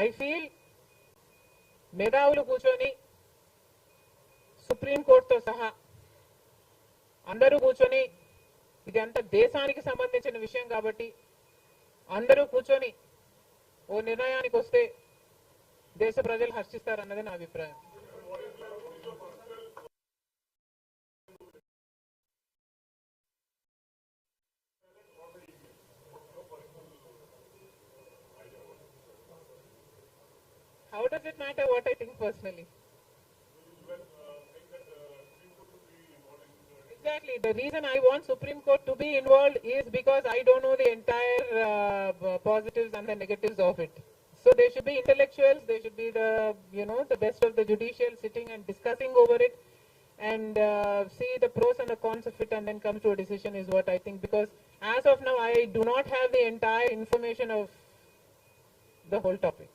I feel మేధావులు కూర్చొని సుప్రీంకోర్టుతో సహా అందరూ కూర్చొని, ఇది అంత దేశానికి సంబంధించిన విషయం కాబట్టి అందరూ కూర్చొని ఓ నిర్ణయానికి వస్తే దేశ ప్రజలు హర్షిస్తారన్నది నా అభిప్రాయం. How does it matter what I think personally? Exactly. The reason I want Supreme Court to be involved is because I don't know the entire positives and the negatives of it. So there should be intellectuals, there should be the best of the judicial sitting and discussing over it and see the pros and the cons of it and then come to a decision is what I think. Because as of now, I do not have the entire information of the whole topic.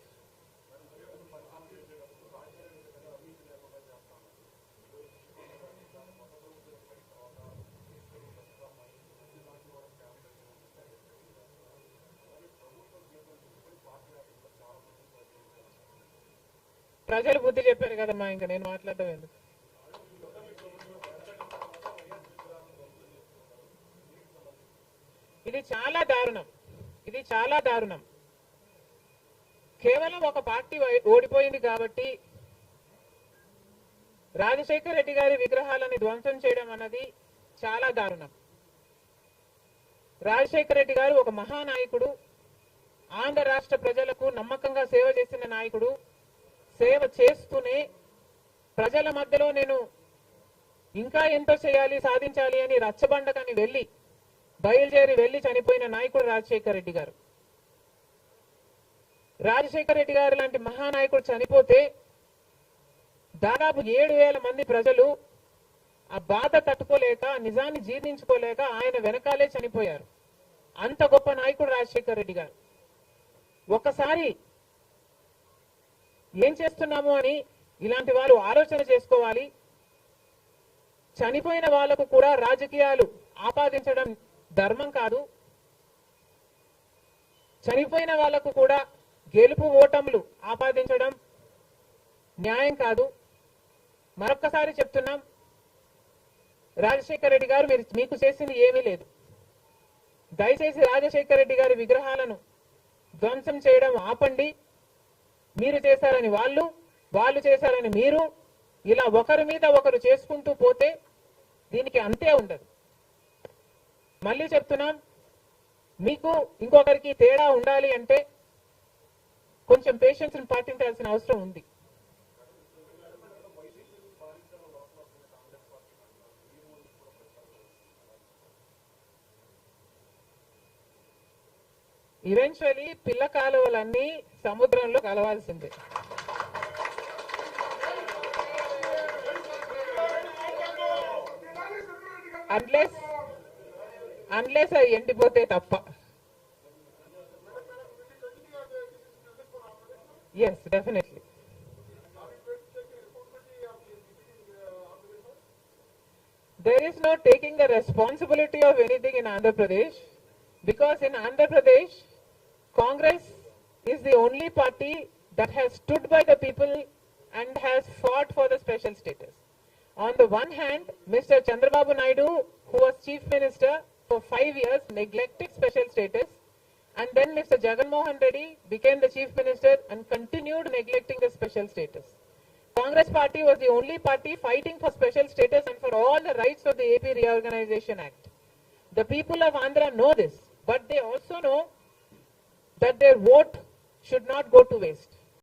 ప్రజలు బుద్ధి చెప్పారు కదమ్మా, ఇంకా నేను మాట్లాడటం ఎందుకు. ఇది చాలా దారుణం, ఇది చాలా దారుణం. కేవలం ఒక పార్టీ ఓడిపోయింది కాబట్టి రాజశేఖర్ రెడ్డి గారి విగ్రహాలని ధ్వంసం చేయడం అన్నది చాలా దారుణం. రాజశేఖర్ రెడ్డి గారు ఒక మహానాయకుడు, ఆంధ్ర రాష్ట్ర ప్రజలకు నమ్మకంగా సేవ చేసిన నాయకుడు. సేవ చేస్తూనే ప్రజల మధ్యలో నేను ఇంకా ఎంతో చేయాలి, సాధించాలి అని రచ్చబండకని బయలుదేరి వెళ్లి చనిపోయిన నాయకుడు రాజశేఖర్ రెడ్డి గారు. రాజశేఖర్ రెడ్డి గారు లాంటి మహానాయకుడు చనిపోతే దాదాపు 7,000 మంది ప్రజలు ఆ బాధ తట్టుకోలేక, నిజాన్ని జీర్ణించుకోలేక ఆయన వెనకాలే చనిపోయారు. అంత గొప్ప నాయకుడు రాజశేఖర్ రెడ్డి గారు. ఒకసారి ఏం చేస్తున్నాము అని ఇలాంటి వాళ్ళు ఆలోచన చేసుకోవాలి. చనిపోయిన వాళ్లకు కూడా రాజకీయాలు ఆపాదించడం ధర్మం కాదు. చనిపోయిన వాళ్లకు కూడా గెలుపు ఓటములు ఆపాదించడం న్యాయం కాదు. మరొక్కసారి చెప్తున్నాం, రాజశేఖర్ రెడ్డి గారు మీకు చేసింది ఏమీ లేదు. దయచేసి రాజశేఖర్ రెడ్డి గారి విగ్రహాలను ధ్వంసం చేయడం ఆపండి. మీరు చేశారని వాళ్ళు చేశారని మీరు, ఇలా ఒకరి మీద ఒకరు చేసుకుంటూ పోతే దీనికి అంతే ఉండదు. మళ్ళీ చెప్తున్నాం, మీకు ఇంకొకరికి తేడా ఉండాలి అంటే కొంచెం పేషెన్స్ పాటించాల్సిన అవసరం ఉంది. ఈవెన్చువలీ పిల్ల కాలువలన్నీ సముద్రంలో కలవాల్సిందే. అన్లెస్ అవి ఎండిపోతే తప్ప. Yes, definitely. There is no taking the responsibility of anything in Andhra Pradesh, because in Andhra Pradesh, Congress is the only party that has stood by the people and has fought for the special status. On the one hand, Mr. Chandrababu Naidu, who was Chief Minister for 5 years, neglected special status, and then Mr. Jagan Mohan Reddy became the Chief Minister and continued neglecting the special status. Congress party was the only party fighting for special status and for all the rights of the AP Reorganization Act. The people of Andhra know this, but they also know that their vote should not go to waste.